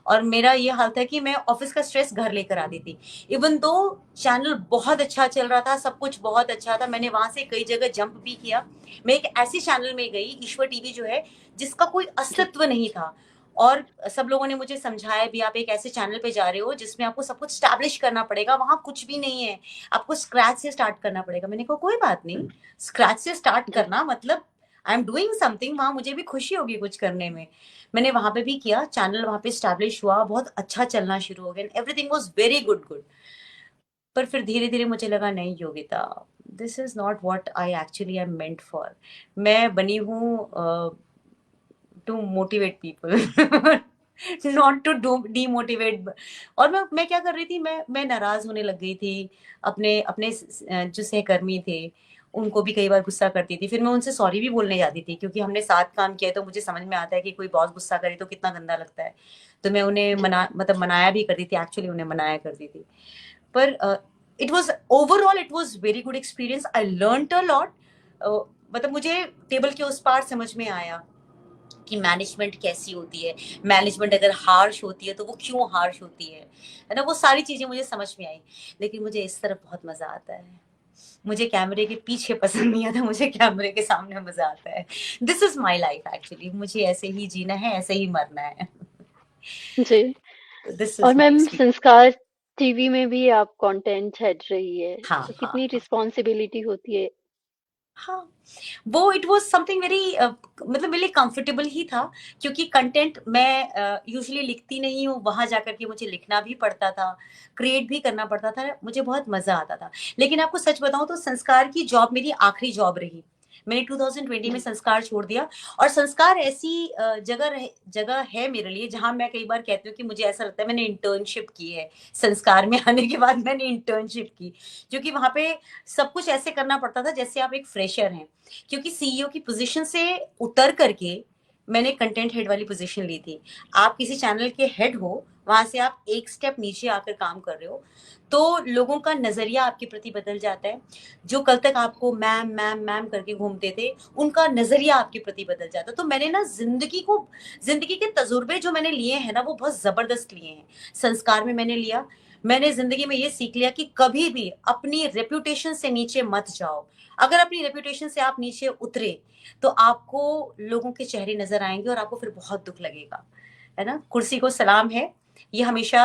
और मेरा ये हाल था कि मैं ऑफिस का स्ट्रेस घर लेकर आती थी। इवन दो चैनल बहुत अच्छा चल रहा था, सब कुछ बहुत अच्छा था, मैंने वहां से कई जगह जंप भी किया। मैं एक ऐसी चैनल में गई, ईश्वर टीवी जो है, जिसका कोई जी। अस्तित्व नहीं था। और सब लोगों ने मुझे समझाया भी, आप एक ऐसे चैनल पे जा रहे हो जिसमें आपको सब कुछ स्टैब्लिश करना पड़ेगा, वहां कुछ भी नहीं है, आपको स्क्रैच से स्टार्ट करना पड़ेगा। मैंने कहा कोई बात नहीं, स्क्रैच से स्टार्ट जी। करना मतलब आई एम डूइंग समथिंग, वहां मुझे भी खुशी होगी कुछ करने में। मैंने वहां पे भी किया, चैनल वहां पे स्टैब्लिश हुआ, बहुत अच्छा चलना शुरू हो गया, everything was very good good. पर फिर धीरे धीरे मुझे लगा नहीं Yogita, this is not what I actually am meant for. मैं बनी हूँ to motivate people, not to do demotivate. और मैं क्या कर रही थी, मैं नाराज होने लग गई थी। अपने अपने जो सहकर्मी थे उनको भी कई बार गुस्सा करती थी, फिर मैं उनसे सॉरी भी बोलने जाती थी, क्योंकि हमने साथ काम किया है तो मुझे समझ में आता है कि कोई बॉस गुस्सा करे तो कितना गंदा लगता है। तो मैं उन्हें जी। मनाया भी करती थी, एक्चुअली उन्हें मनाया करती थी। पर it was overall it was very good experience, I learned a lot. मतलब मुझे टेबल के उस पार समझ में आया कि मैनेजमेंट कैसी होती है, मैनेजमेंट अगर हार्श होती है तो वो क्यों हार्श होती है ना, वो सारी चीजें मुझे समझ में आई। लेकिन मुझे इस तरफ बहुत मजा आता है, मुझे कैमरे के पीछे पसंद नहीं आता, मुझे कैमरे के सामने मजा आता है। This is my life actually, मुझे ऐसे ही जीना है, ऐसे ही मरना है। जी। दिस और इज माई मैम एक्सपीरियंस। संस्कार टीवी में भी आप कंटेंट हेड रही है, हाँ तो हाँ कितनी हाँ रिस्पॉन्सिबिलिटी होती है? हाँ, वो इट वाज समथिंग वेरी मतलब मेरे लिए कंफर्टेबल ही था, क्योंकि कंटेंट मैं यूजुअली लिखती नहीं हूँ, वहां जाकर के मुझे लिखना भी पड़ता था, क्रिएट भी करना पड़ता था, मुझे बहुत मजा आता था। लेकिन आपको सच बताऊं तो संस्कार की जॉब मेरी आखिरी जॉब रही। मैंने 2020 में जी। संस्कार छोड़ दिया। और संस्कार ऐसी जगह है मेरे लिए जहां मैं कई बार कहती हूँ कि मुझे ऐसा लगता है मैंने इंटर्नशिप की है। संस्कार में आने के बाद मैंने इंटर्नशिप की, क्योंकि वहां पे सब कुछ ऐसे करना पड़ता था जैसे आप एक फ्रेशर हैं। क्योंकि सीईओ की पोजीशन से उतर करके मैंने कंटेंट हेड वाली पोजीशन ली थी। आप किसी चैनल के हेड हो, वहां से आप एक स्टेप नीचे आकर काम कर रहे हो, तो लोगों का नजरिया आपके प्रति बदल जाता है। जो कल तक आपको मैम मैम मैम करके घूमते थे, उनका नजरिया आपके प्रति बदल जाता है। तो मैंने ना जिंदगी के तजुर्बे जो मैंने लिए हैं ना, वो बहुत जबरदस्त लिए हैं। संस्कार में मैंने लिया, मैंने जिंदगी में ये सीख लिया कि कभी भी अपनी रेपुटेशन से नीचे मत जाओ। अगर अपनी रेपुटेशन से आप नीचे उतरे तो आपको लोगों के चेहरे नजर आएंगे और आपको फिर बहुत दुख लगेगा, है ना। कुर्सी को सलाम है, ये हमेशा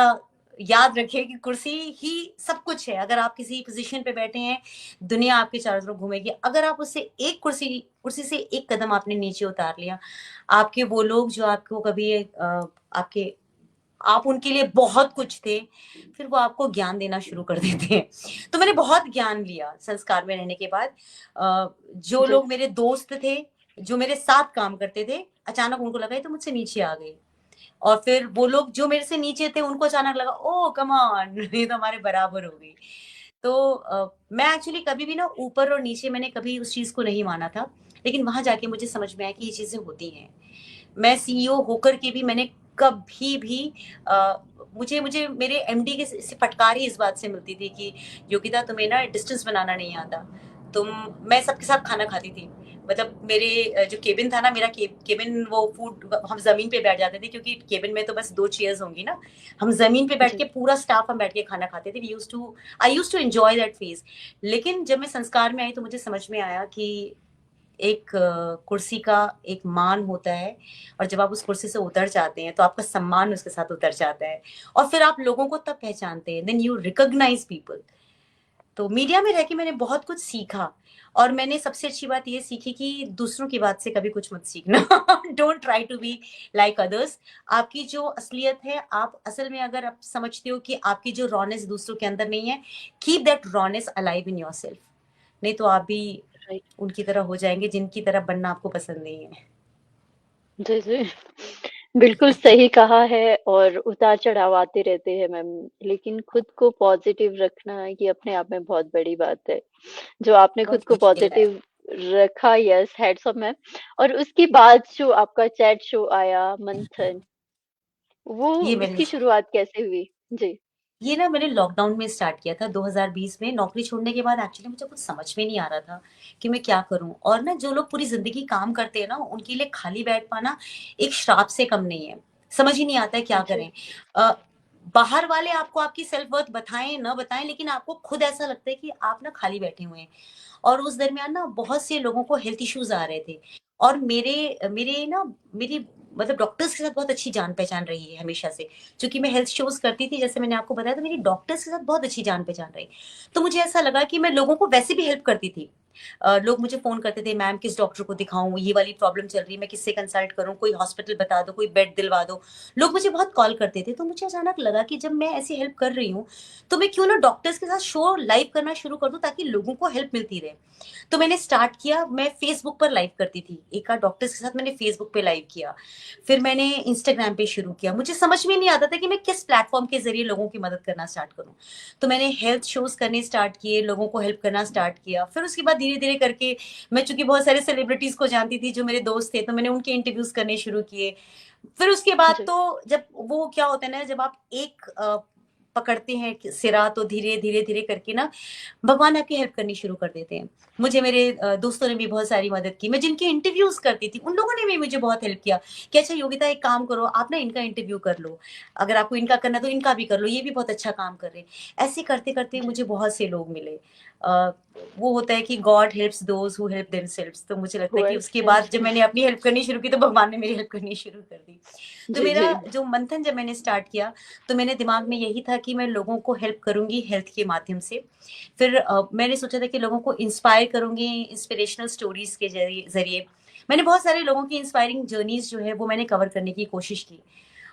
याद रखिए कि कुर्सी ही सब कुछ है। अगर आप किसी पोजीशन पे बैठे हैं, दुनिया आपके चारों तरफ घूमेगी। अगर आप उससे एक कुर्सी से एक कदम आपने नीचे उतार लिया, आपके वो लोग जो आपको कभी आपके आप उनके लिए बहुत कुछ थे, फिर वो आपको ज्ञान देना शुरू कर देते हैं। तो मैंने बहुत ज्ञान लिया संस्कार में रहने के बाद। जो जी। लोग मेरे दोस्त थे, जो मेरे साथ काम करते थे, अचानक उनको लगा ये तो मुझसे नीचे आ गई। और फिर वो लोग जो मेरे से नीचे थे, उनको अचानक लगा ओ कम ऑन, ये तो हमारे बराबर हो गई। तो मैं एक्चुअली कभी भी ना ऊपर और नीचे मैंने कभी उस चीज को नहीं माना था। लेकिन वहां जाके मुझे समझ में आया कि ये चीजें होती हैं। मैं सीईओ होकर के भी मैंने कभी भी अ, मुझे मुझे मेरे एमडी के से फटकार ही इस बात से मिलती थी कि योगिता तुम्हें ना डिस्टेंस बनाना नहीं आता। तुम मैं सबके साथ खाना खाती थी। मतलब मेरे जो केबिन था ना, मेरा केबिन वो फूड हम जमीन पे बैठ जाते थे, क्योंकि केबिन में तो बस 2 चेयर्स होंगी ना। हम जमीन पे बैठ जी। के पूरा स्टाफ हम बैठ के खाना खाते थे। I used to enjoy that phase. लेकिन जब मैं संस्कार में आई तो मुझे समझ में आया कि एक कुर्सी का एक मान होता है, और जब आप उस कुर्सी से उतर जाते हैं तो आपका सम्मान उसके साथ उतर जाता है। और फिर आप लोगों को तब पहचानते हैं, देन यू रिकॉग्नाइज पीपल। तो मीडिया में रह के मैंने बहुत कुछ सीखा। और मैंने सबसे अच्छी बात ये सीखी कि दूसरों की बात से कभी कुछ मत सीखना। Don't try to be like others. आपकी जो असलियत है, आप असल में अगर आप समझते हो कि आपकी जो रॉनेस दूसरों के अंदर नहीं है, keep that rawness alive in yourself. नहीं तो आप भी राइट। उनकी तरह हो जाएंगे जिनकी तरह बनना आपको पसंद नहीं है। जी, जी। बिल्कुल सही कहा है। और उतार-चढ़ाव आते रहते हैं मैम, लेकिन खुद को पॉज़िटिव रखना ये अपने आप में बहुत बड़ी बात है। जो आपने खुद बहुत को मुश्किल है। पॉज़िटिव रखा, यस, हैट्स ऑफ मैम। और उसके बाद जो आपका चैट शो आया मंथन, वो ये मैंने उसकी शुरुआत कैसे हुई? जी। ये ना मैंने लॉकडाउन में स्टार्ट किया था 2020 में। नौकरी छोड़ने के बाद एक्चुअली मुझे कुछ समझ में नहीं आ रहा था कि मैं क्या करूं। और ना जो लोग पूरी जिंदगी काम करते हैं ना, उनके लिए खाली बैठ पाना एक श्राप से कम नहीं है। समझ ही नहीं आता है क्या जी। करें। अ, बाहर वाले आपको आपकी सेल्फ वर्थ बताएं न बताएं, लेकिन आपको खुद ऐसा लगता है कि आप ना खाली बैठे हुए हैं। और उस दरमियान ना बहुत से लोगों को हेल्थ इश्यूज आ रहे थे। और मेरे ना मेरी मतलब डॉक्टर्स के साथ बहुत अच्छी जान पहचान रही है हमेशा से। चूंकि मैं हेल्थ शोज करती थी, जैसे मैंने आपको बताया, तो मेरी डॉक्टर्स के साथ बहुत अच्छी जान पहचान रही। तो मुझे ऐसा लगा कि मैं लोगों को वैसे भी हेल्प करती थी, लोग मुझे फ़ोन करते थे, मैम किस डॉक्टर को दिखाऊँ? ये वाली प्रॉब्लम चल रही है, मैं किससे कंसल्ट करूँ? कोई हॉस्पिटल बता दो, कोई बेड दिलवा दो। लोग मुझे बहुत कॉल करते थे, तो मुझे अचानक लगा कि जब मैं ऐसी हेल्प कर रही हूँ, तो मैं क्यों ना डॉक्टर्स के साथ शो लाइव करना शुरू कर दूँ ताकि लोगों को हेल्प मिलती रहे। तो मैंने स्टार्ट किया, मैं फेसबुक पर लाइव करती थी। एक आध डॉक्टर्स के साथ मैंने फेसबुक पे लाइव किया। फिर मैंने इंस्टाग्राम पे शुरू किया। मुझे समझ में नहीं आता था कि मैं किस प्लेटफ़ॉर्म के ज़रिए लोगों की मदद करना स्टार्ट करूँ। तो मैंने हेल्थ शोज़ करने स्टार्ट किए, लोगों को हेल्प करना स्टार्ट किया। फिर उसके बाद धीरे-धीरे करके मैं चूँकि बहुत सारे सेलिब्रिटीज़ को जानती थी जो मेरे दोस्त थे, तो मैंने उनके इंटरव्यूज़ करने शुरू किए। फिर उसके बाद जी, तो जब वो क्या होता है ना, जब आप एक पकड़ते हैं सिरा, तो धीरे-धीरे करके ना भगवान आपकी हेल्प करनी शुरू कर देते हैं। मुझे मेरे दोस्तों ने भी बहुत सारी मदद की। मैं जिनके इंटरव्यूज़ करती थी, उन लोगों ने भी मुझे बहुत हेल्प किया कि अच्छा योगिता एक काम करो, आप ना इनका इंटरव्यू कर लो। अगर आपको इनका करना है तो इनका भी कर लो, ये भी बहुत अच्छा काम कर रहे हैं। ऐसे करते-करते जी, मुझे बहुत से लोग मिले। अ, वो होता है कि God helps those who help themselves, तो मुझे लगता है कि हुआ उसके से बाद जब मैंने अपनी हेल्प करनी शुरू की तो भगवान ने मेरी हेल्प करनी शुरू कर दी। तो जी, मेरा जी, जो मंथन जब मैंने स्टार्ट किया, तो मेरे दिमाग में यही था कि मैं लोगों को हेल्प करूँगी हेल्थ के माध्यम से। फिर मैंने सोचा था कि लोगों को इंस्पायर करूँगी इंस्पिरेशनल स्टोरीज़ के ज़रिए। मैंने बहुत सारे लोगों की इंस्पायरिंग जर्नीज़ जो है वो मैंने कवर करने की कोशिश की।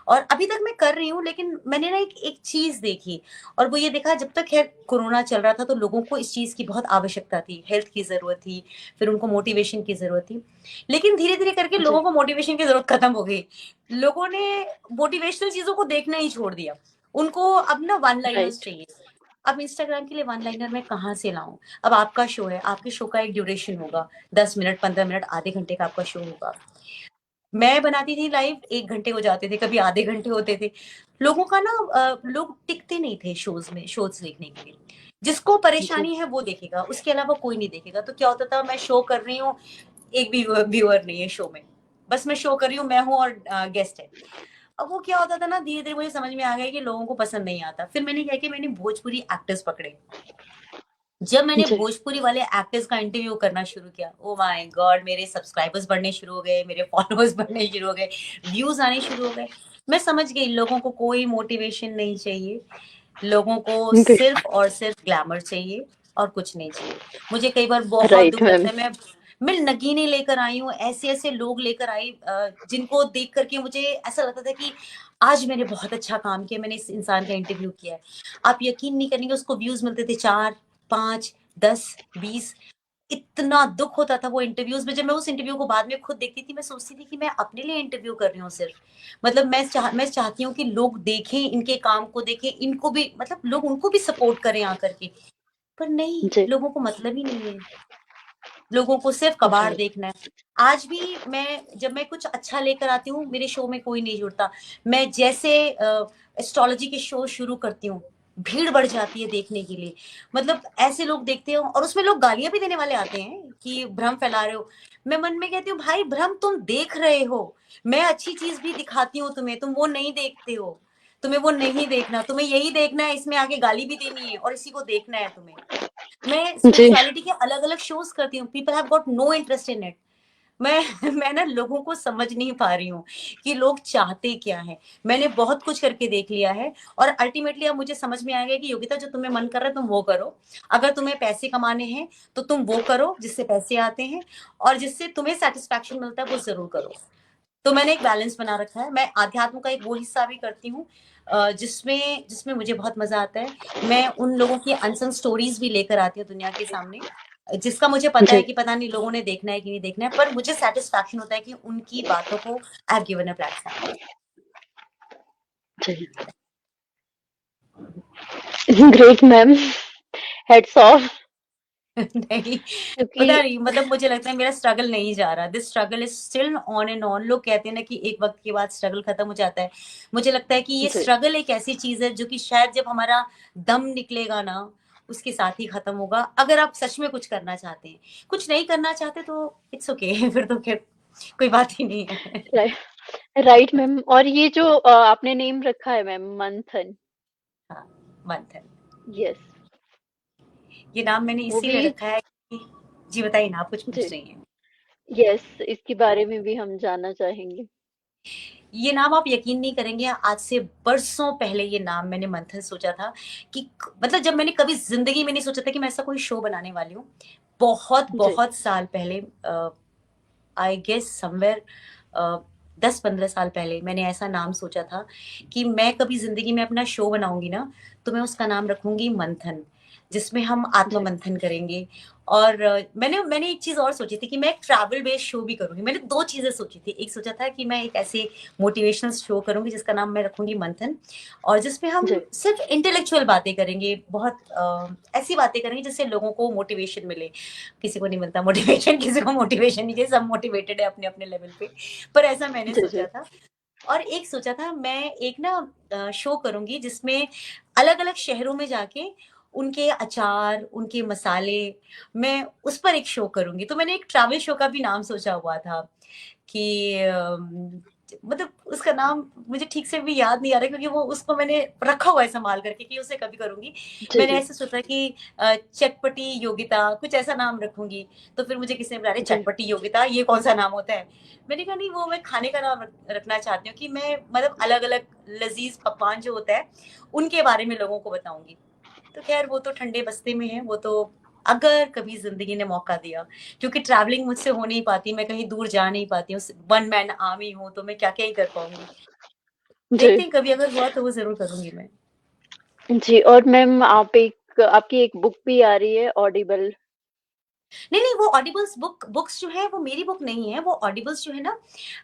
और अभी तक मैं कर रही हूँ, लेकिन मैंने ना एक एक चीज़ देखी, और वो ये देखा, जब तक ख़ैर कोरोना चल रहा था तो लोगों को इस चीज़ की बहुत आवश्यकता थी, हेल्थ की ज़रूरत थी, फिर उनको मोटिवेशन की ज़रूरत थी। लेकिन धीरे-धीरे करके जी, लोगों को मोटिवेशन की ज़रूरत खत्म हो गई। लोगों ने मोटिवेशनल चीज़ों को देखना ही छोड़ दिया। उनको अब ना वन लाइनर्स राइट, चाहिए। अब इंस्टाग्राम के लिए वन लाइनर मैं कहाँ से लाऊँ? अब आपका शो है, आपके शो का एक ड्यूरेशन होगा, 10 मिनट, 15 मिनट, आधे घंटे का आपका शो होगा। मैं बनाती थी लाइव, 1 घंटे हो जाते थे, कभी आधे घंटे होते थे। लोगों का ना लोग टिकते नहीं थे शोज़ में, शोज़ देखने के लिए। जिसको जी, परेशानी है वो देखेगा, उसके अलावा कोई नहीं देखेगा। तो क्या होता था, मैं शो कर रही हूँ, एक भी व्यूअर नहीं है शो में। बस मैं शो कर रही हूँ, मैं हूँ और गेस्ट है। अब वो क्या होता था ना, धीरे-धीरे मुझे समझ में आ गया कि लोगों को पसंद नहीं आता। फिर मैंने क्या किया, मैंने भोजपुरी एक्टर्स पकड़े। जब मैंने जी, भोजपुरी वाले एक्टर्स का इंटरव्यू करना शुरू किया, ओह माय गॉड! मेरे सब्सक्राइबर्स बढ़ने शुरू हो गए, मेरे फॉलोअर्स बढ़ने शुरू हो गए, व्यूज़ आने शुरू हो गए। मैं समझ गई लोगों को कोई मोटिवेशन नहीं चाहिए, लोगों को बिल्कुल, सिर्फ़ और सिर्फ़ ग्लैमर चाहिए और कुछ नहीं चाहिए। मुझे कई बार बहुत राइट दुःख मैम, लगता है, मैं नगीने लेकर आई हूँ, ऐसे-ऐसे लोग लेकर आई जिनको देख कर के मुझे ऐसा लगता था कि आज मैंने बहुत अच्छा काम किया, मैंने इस इंसान का इंटरव्यू किया है। आप यकीन नहीं करेंगे, उसको व्यूज़ मिलते थे 4, 5, 10, 20। इतना दुःख होता था वो इंटरव्यूज़ में। जब मैं उस इंटरव्यू को बाद में खुद देखती थी, मैं सोचती थी कि मैं अपने लिए इंटरव्यू कर रही हूँ सिर्फ़। मतलब मैं चाहती हूँ कि लोग देखें, इनके काम को देखें, इनको भी मतलब लोग उनको भी सपोर्ट करें आकर के। पर नहीं, जी, लोगों को मतलब ही नहीं है। लोगों को सिर्फ़ कबाड़ राइट, देखना है। आज भी जब मैं कुछ अच्छा लेकर आती हूँ, मेरे शो में कोई नहीं जुड़ता। मैं जैसे एस्ट्रोलॉजी के शो शुरू करती हूँ, भीड़ बढ़ जाती है देखने के लिए। मतलब ऐसे लोग देखते हो, और उसमें लोग गालियाँ भी देने वाले आते हैं कि भ्रम फैला रहे हो। मैं मन में कहती हूँ, भाई भ्रम तुम देख रहे हो। मैं अच्छी चीज़ भी दिखाती हूँ तुम्हें, तुम वो नहीं देखते हो। तुम्हें वो नहीं देखना, तुम्हें यही देखना है, इसमें आके गाली भी देनी है और इसी को देखना है तुम्हें। मैं जी, स्पिरिचुअलिटी के अलग-अलग शोज़ करती हूँ, people have got no interest in it. मैं मैं ना लोगों को समझ नहीं पा रही हूँ कि लोग चाहते क्या हैं। मैंने बहुत कुछ करके देख लिया है, और अल्टीमेटली अब मुझे समझ में आ गया कि योगिता, जो तुम्हें मन कर रहा है तुम वो करो। अगर तुम्हें पैसे कमाने हैं तो तुम वो करो जिससे पैसे आते हैं, और जिससे तुम्हें सैटिस्फैक्शन मिलता है वो ज़रूर करो। तो मैंने एक बैलेंस बना रखा है। मैं आध्यात्म का एक वो हिस्सा भी करती हूँ जिसमें जिसमें मुझे बहुत मज़ा आता है। मैं उन लोगों की अनसंग स्टोरीज़ भी लेकर आती हूँ दुनिया के सामने, जिसका मुझे पता है जी, कि पता नहीं लोगों ने देखना है कि नहीं देखना है, पर मुझे सैटिस्फैक्शन होता है कि उनकी बातों को I have given a platform. जी, ग्रेट मैम, हैट्स ऑफ नहीं, क्योंकि पता नहीं, मतलब मुझे लगता है मेरा स्ट्रगल नहीं जा रहा। This struggle is still on and on. लोग कहते हैं ना कि एक वक़्त के बाद स्ट्रगल खत्म हो जाता है। मुझे लगता है कि ये जी, स्ट्रगल एक ऐसी चीज़ है जो कि शायद जब हमारा दम निकलेगा ना, उसके साथ ही खत्म होगा। अगर आप सच में कुछ करना चाहते हैं। कुछ नहीं करना चाहते तो इट्स ओके फिर तो ख़ैर कोई बात ही नहीं है। राइट राइट मैम और ये जो आपने नेम रखा है मैम मंथन, हाँ, मंथन। यस, ये नाम मैंने वो भी इसीलिए रखा है कि जी बताइए ना, आप कुछ जी, पूछ रही हैं? यस, इसके बारे में भी हम जानना चाहेंगे। ये नाम आप यकीन नहीं करेंगे, आज से बरसों पहले ये नाम मैंने मंथन सोचा था कि मतलब जब मैंने कभी ज़िंदगी में नहीं सोचा था कि मैं ऐसा कोई शो बनाने वाली हूँ। बहुत जी, बहुत साल पहले, आई गेस समवेयर 10-15 साल पहले मैंने ऐसा नाम सोचा था कि मैं कभी जिंदगी में अपना शो बनाऊंगी ना, तो मैं उसका नाम रखूंगी मंथन, जिसमें हम आत्म जी, मंथन करेंगे। और मैंने मैंने एक चीज और सोची थी कि मैं एक ट्रैवल बेस्ड शो भी करूंगी। मैंने दो चीजें सोची थी। एक सोचा था कि मैं एक ऐसे मोटिवेशनल शो करूंगी जिसका नाम मैं रखूंगी मंथन, और जिसमें हम जी, सिर्फ इंटेलेक्चुअल बातें करेंगे, बहुत ऐसी बातें करेंगे जिससे लोगों को मोटिवेशन मिले। किसी को नहीं मिलता मोटिवेशन, किसी को मोटिवेशन नहीं चाहिए, सब मोटिवेटेड है अपने अपने लेवल पे, पर ऐसा मैंने जी, जी, सोचा था। और एक सोचा था मैं एक ना शो करूंगी जिसमें अलग अलग शहरों में जाके उनके अचार, उनके मसाले, मैं उस पर एक शो करूंगी। तो मैंने एक ट्रैवल शो का भी नाम सोचा हुआ था कि मतलब उसका नाम मुझे ठीक से भी याद नहीं आ रहा, क्योंकि वो उसको मैंने रखा हुआ है संभाल करके कि उसे कभी करूंगी। जी, मैंने जी, ऐसे सोचा कि चटपटी योगिता कुछ ऐसा नाम रखूंगी। तो फिर मुझे किसी ने बताया, "अरे जी, चटपटी योगिता ये कौन सा नाम होता है?" मैंने कहा नहीं, वो मैं खाने का नाम रखना चाहती हूँ कि मैं मतलब अलग अलग लजीज पकवान जो होता है उनके बारे में लोगों को बताऊंगी। तो खैर वो तो ठंडे बस्ते में है, वो तो अगर कभी जिंदगी ने मौका दिया, क्योंकि ट्रैवलिंग मुझसे हो नहीं पाती, मैं कहीं दूर जा नहीं पाती हूँ, वन मैन आर्मी हूँ, तो मैं क्या क्या ही कर पाऊंगी। जी, देखते हैं, कभी अगर हुआ तो वो जरूर करूंगी मैं। जी। और मैम आपकी एक बुक भी आ रही है ऑडिबल। नहीं नहीं, वो ऑडिबल्स बुक्स जो है वो मेरी बुक नहीं है। वो ऑडिबल्स जो है ना,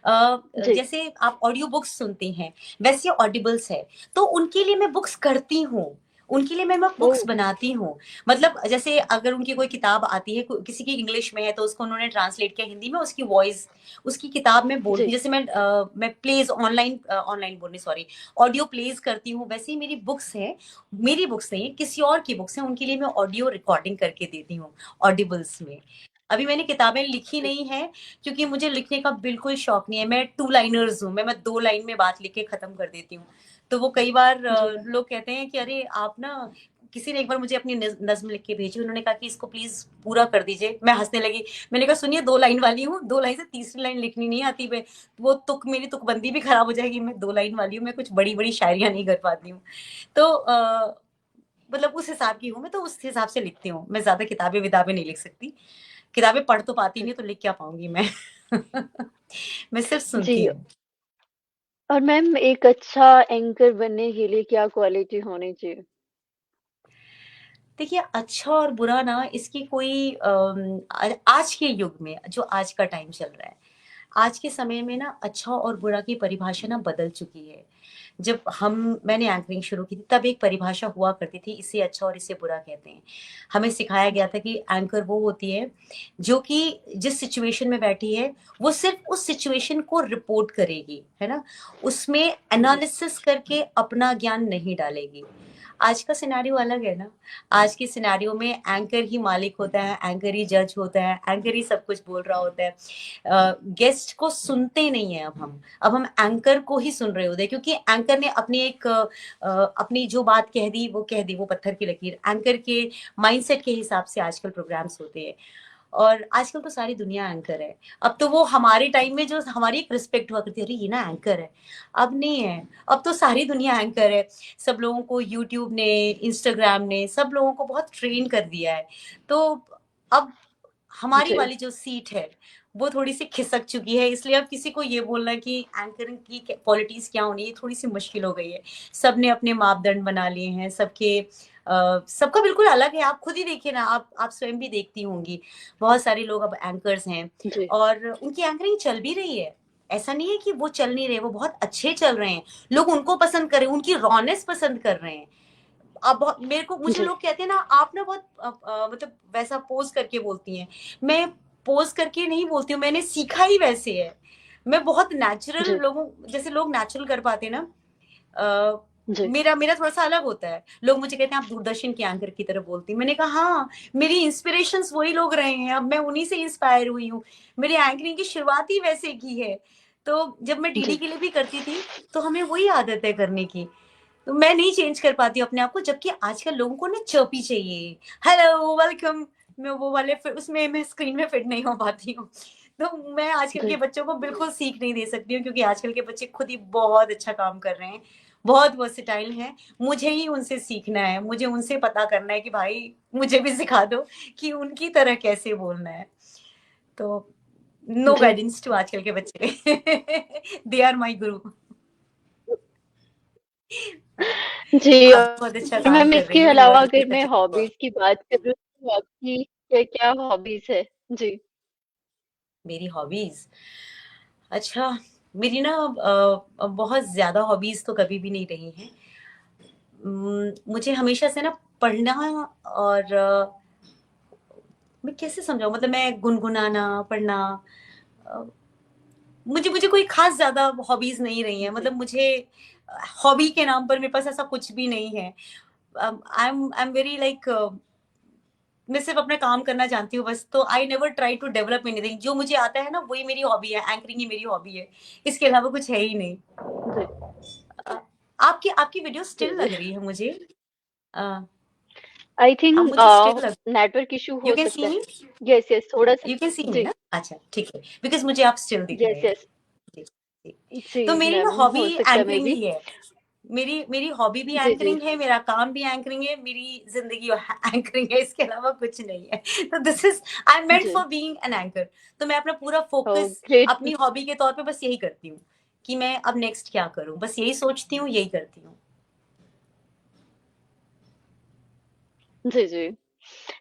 जी, जैसे आप ऑडियो बुक्स सुनती हैं वैसे ऑडिबल्स है। तो उनके लिए मैं बुक्स करती हूँ, उनके लिए मैं ओ, बुक्स बनाती हूँ। मतलब जैसे अगर उनकी कोई किताब आती है, किसी की इंग्लिश में है, तो उसको उन्होंने ट्रांसलेट किया हिंदी में, उसकी वॉइस, उसकी किताब में बोलती जी, हूँ। जैसे मैं प्लेज ऑनलाइन ऑनलाइन बोलने सॉरी, ऑडियो प्लेज करती हूँ, वैसे ही मेरी बुक्स है। मेरी बुक्स नहीं है, किसी और की बुक्स है, उनके लिए मैं ऑडियो रिकॉर्डिंग करके देती हूँ ऑडिबल्स में। अभी मैंने किताबें लिखी जी, नहीं है, क्योंकि मुझे लिखने का बिल्कुल शौक नहीं है। मैं टू लाइनर्स हूँ, मैं 2 लाइन में बात लिख के खत्म कर देती हूँ। तो वो कई बार जी, लोग कहते हैं कि अरे आप ना, किसी ने एक बार मुझे अपनी नज्म लिख के भेजी, उन्होंने कहा कि इसको प्लीज पूरा कर दीजिए। मैं हंसने लगी, मैंने कहा सुनिए 2 लाइन वाली हूँ, 2 लाइन से तीसरी लाइन लिखनी नहीं आती। मैं वो मेरी तुकबंदी भी खराब हो जाएगी। मैं 2 लाइन वाली हूँ, मैं कुछ बड़ी बड़ी शायरियां नहीं कर पाती हूँ। तो मतलब उस हिसाब की हूँ मैं, तो उस हिसाब से लिखती हूँ। मैं ज्यादा किताबें विताबें नहीं लिख सकती। किताबें पढ़ तो पाती जी, नहीं, तो लिख क्या पाऊंगी मैं। मैं सिर्फ सुनती जी। हूँ। और मैम एक अच्छा एंकर बनने के लिए क्या क्वालिटी होनी चाहिए? देखिए, अच्छा और बुरा ना, इसकी कोई आज के युग में, जो आज का टाइम चल रहा है, आज के समय में ना अच्छा और बुरा की परिभाषा ना बदल चुकी है। जब मैंने एंकरिंग शुरू की थी, तब एक परिभाषा हुआ करती थी, इसे अच्छा और इसे बुरा कहते हैं। हमें सिखाया गया जी, था कि एंकर वो होती है जो कि जिस सिचुएशन में बैठी है, वो सिर्फ उस सिचुएशन को रिपोर्ट करेगी, है ना? उसमें जी, एनालिसिस करके अपना ज्ञान नहीं डालेगी। आज का सिनेरियो अलग है ना। आज के सिनेरियो में एंकर ही मालिक होता है, एंकर ही जज होता है, एंकर ही सब कुछ बोल रहा होता है। गेस्ट को सुनते नहीं है अब हम एंकर को ही सुन रहे होते हैं, क्योंकि एंकर ने अपनी जो बात कह दी, वो पत्थर की लकीर। एंकर के माइंडसेट के हिसाब से आजकल प्रोग्राम्स होते हैं। और आजकल तो सारी दुनिया एंकर है। अब तो वो हमारे टाइम में जो हमारी एक रिस्पेक्ट हुआ करती है, अरे ये ना एंकर है, अब नहीं है। अब तो सारी दुनिया एंकर है। सब लोगों को यूट्यूब ने, इंस्टाग्राम ने सब लोगों को बहुत ट्रेन कर दिया है। तो अब हमारी जी, वाली जो सीट है वो थोड़ी सी खिसक चुकी है, इसलिए अब किसी को ये बोलना कि एंकरिंग की क्वालिटीज क्या होनी है, थोड़ी सी मुश्किल हो गई है। सबने अपने मापदंड बना लिए हैं, सबका बिल्कुल अलग है। आप खुद ही देखिए ना, आप स्वयं भी देखती होंगी, बहुत सारे लोग अब एंकर्स हैं जी, और उनकी एंकरिंग चल भी रही है। ऐसा नहीं है कि वो चल नहीं रहे, वो बहुत अच्छे चल रहे हैं। लोग उनको पसंद कर रहे हैं, उनकी रॉनेस पसंद कर रहे हैं। अब मेरे को मुझे जी, लोग कहते हैं ना, आप ना बहुत मतलब वैसा पोज करके बोलती हैं। मैं पोज करके नहीं बोलती हूँ, मैंने सीखा ही वैसे है। मैं बहुत नेचुरल, जी, लोगों जैसे लोग नेचुरल कर पाते हैं ना, अ, जी, मेरा मेरा थोड़ा सा अलग होता है। लोग मुझे कहते हैं आप दूरदर्शन के एंकर की तरह बोलती हैं। मैंने कहा हाँ, मेरी इंस्पिरेशंस वही लोग रहे हैं, अब मैं उन्हीं से इंस्पायर हुई हूँ। मेरी एंकरिंग की शुरुआत ही वैसे की है। तो जब मैं टीडी जी, के लिए भी करती थी, तो हमें वही आदत है करने की। तो मैं नहीं चेंज कर पाती हूँ अपने आप को, जबकि आजकल लोगों को ना चर्पी चाहिए, हेलो वेलकम। मैं वो वाले उसमें मैं स्क्रीन में फिट नहीं हो पाती हूँ। तो मैं आजकल के जी, बच्चों को बिल्कुल सीख नहीं दे सकती हूँ, क्योंकि आजकल के बच्चे खुद ही बहुत अच्छा काम कर रहे हैं। बहुत वर्सेटाइल हैं। मुझे ही उनसे सीखना है, मुझे उनसे पता करना है कि भाई मुझे भी सिखा दो कि उनकी तरह कैसे बोलना है। तो नो जी। गाइडेंस टू आजकल के बच्चे। दे आर माय गुरु। जी, आप बहुत अच्छा और काम मैम कर रही इसके हैं, यू अलावा आर अगर डूइंग मैं सच अ गुड वर्क। हॉबीज़ की बात करूँ तो आपकी क्या-क्या हॉबीज़ है? जी। मेरी हॉबीज़, अच्छा, मेरी ना बहुत ज़्यादा हॉबीज़ तो कभी भी नहीं रही हैं। मुझे हमेशा से ना पढ़ना और मैं कैसे समझाऊँ, मतलब मैं गुनगुनाना, पढ़ना, अ, मुझे मुझे कोई ख़ास ज़्यादा हॉबीज़ नहीं रही हैं। जी। मतलब मुझे हॉबी के नाम पर मेरे पास ऐसा कुछ भी नहीं है। आई एम वेरी लाइक, मैं सिर्फ़ अपना काम करना जानती हूँ बस, तो I never try to develop anything. जो मुझे आता है ना वही मेरी हॉबी है, एंकरिंग ही मेरी हॉबी है। इसके अलावा कुछ है ही नहीं। जी। अ, आपकी आपकी वीडियो जी, स्टिल जी। लग रही है मुझे। अ, आई आप थिंक मुझे स्टिल लग, नेटवर्क इश्यू यू हो कैन सी सकता है। मी? यस, यस, थोड़ा-सा। यू कैन सी मी जी। ना? अच्छा, ठीक है, बिकॉज़ मुझे आप स्टिल दिख रहे यस, हैं। यस। जी, जी। जी, तो मेरी ना मैम हॉबी हो सकता है एंकरिंग मेबी। ही है। मेरी मेरी हॉबी भी जी, जी। एंकरिंग है, मेरा काम भी एंकरिंग है, मेरी ज़िंदगी एंकरिंग है, इसके अलावा कुछ नहीं है। तो this is, I am meant जी। For being an anchor. तो मैं अपना पूरा ओह, फ़ोकस ग्रेट। अपनी हॉबी के तौर पे बस यही करती हूँ, कि मैं अब नेक्स्ट क्या करूँ? बस यही सोचती हूँ, यही करती हूँ। जी, जी।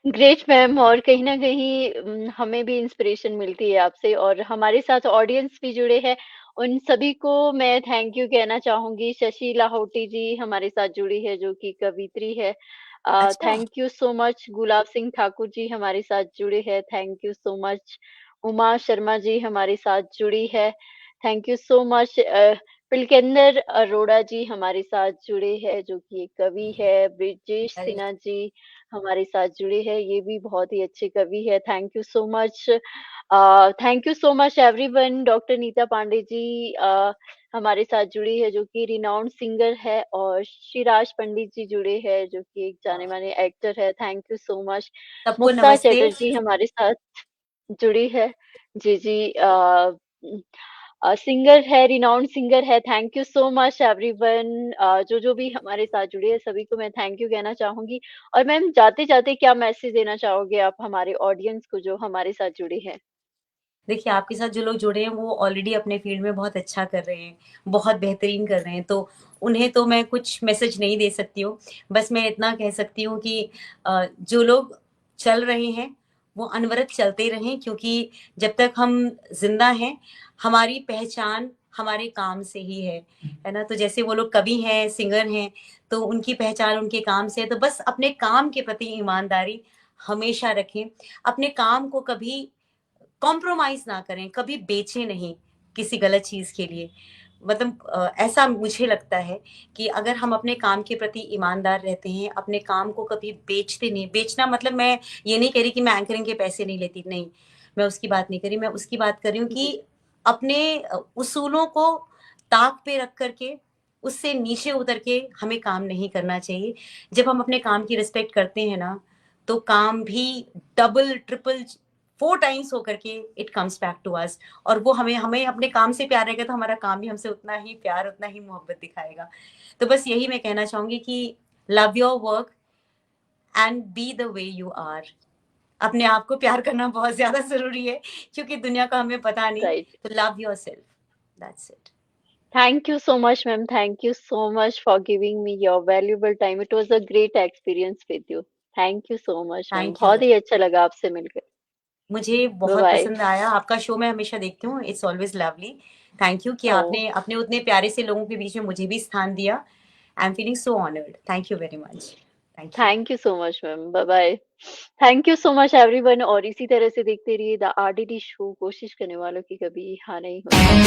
ग्रेट मैम, और कहीं न कहीं हमें भी इंस्पिरेशन मिलती है आपसे, और हमारे साथ ऑडियंस भी जुड़े हैं, उन सभी को मैं थैंक यू कहना चाहूँगी। शशि लाहोटी जी हमारे साथ जुड़ी है जो कि कवियत्री है। अच्छा, thank you so much. Gulab Singh Thakur ji हमारे साथ जुड़े हैं, thank you so much. Uma Sharma ji हमारे साथ जुड़ी है, thank you so much. Pilkender Arora ji हमारे साथ जुड़े हैं जो कि एक कवि है। ब्रिजेश अरे सिन्हा जी हमारे साथ जुड़े हैं, ये भी बहुत ही अच्छे कवि है, thank you so much. Thank you so much everyone. Doctor Neeta Pandey ji हमारे साथ जुड़ी है जो कि रिनाउंड सिंगर है, और शिराज पंडित जी जुड़े हैं जो कि एक वाह! जाने माने एक्टर है, थैंक यू सो मच। सबको मुक्ता नमस्ते। चैटर्जी हमारे साथ जुड़ी है। जी, जी। सिंगर है, रिनाउंड सिंगर है, thank you so much everyone. जो भी हमारे साथ जुड़े हैं सभी को मैं थैंक यू कहना चाहूँगी। और मैम जाते-जाते क्या मैसेज देना चाहोगे आप हमारे ऑडियंस को जो हमारे साथ जुड़े हैं? देखिए, आपके साथ जो लोग जुड़े हैं वो ऑलरेडी अपने फ़ील्ड में बहुत अच्छा कर रहे हैं, बहुत बेहतरीन कर रहे हैं, तो उन्हें तो मैं कुछ मैसेज नहीं दे सकती हूँ। बस मैं इतना कह सकती हूँ कि जो लोग चल रहे हैं, वो अनवरत चलते रहें, क्योंकि जब तक हम ज़िंदा हैं, हमारी पहचान हमारे काम से ही है ना? तो जैसे वो लोग कवि हैं, सिंगर हैं, तो उनकी पहचान उनके काम से है, तो बस अपने काम के प्रति ईमानदारी हमेशा रखें। अपने काम को कभी कॉम्प्रोमाइज़ ना करें, कभी बेचें नहीं किसी गलत चीज़ के लिए। मतलब ऐसा मुझे लगता है कि अगर हम अपने काम के प्रति ईमानदार रहते हैं, अपने काम को कभी बेचते नहीं, बेचना मतलब मैं ये नहीं कह रही कि मैं एंकरिंग के पैसे नहीं लेती, नहीं, मैं उसकी बात नहीं कर रही। मैं उसकी बात कर रही हूँ जी। कि अपने उसूलों को ताक पे रख कर के, उससे नीचे उतर के हमें काम नहीं करना चाहिए। जब हम अपने काम की रिस्पेक्ट करते हैं ना, तो काम भी डबल, ट्रिपल, 4 टाइम्स होकर के it comes back to us, और वो हमें हमें अपने काम से प्यार रहेगा तो हमारा काम भी हमसे उतना ही प्यार, उतना ही मोहब्बत दिखाएगा। तो बस यही मैं कहना चाहूँगी कि love your work and be the way you are. अपने आप को प्यार करना बहुत ज़्यादा ज़रूरी है, क्योंकि दुनिया का हमें पता नहीं, राइट। तो love yourself, that's it. Thank you so much ma'am, thank you so much for giving me your valuable time. It was a great experience with you. Thank you so much ma'am, thank you बहुत very, ही अच्छा लगा आपसे मिलकर। मुझे बहुत bye-bye. पसंद आया, आपका शो मैं हमेशा देखती हूँ, it's always lovely. Thank you कि ओह! आपने अपने उतने प्यारे से लोगों के बीच में मुझे भी स्थान दिया। I am feeling so honoured. Thank you very much. Thank you. Thank you so much ma'am, bye-bye. Thank you so much everyone, और इसी तरह से देखते रहिए द आरडीडी शो, कोशिश करने वालों की कभी हार नहीं होती।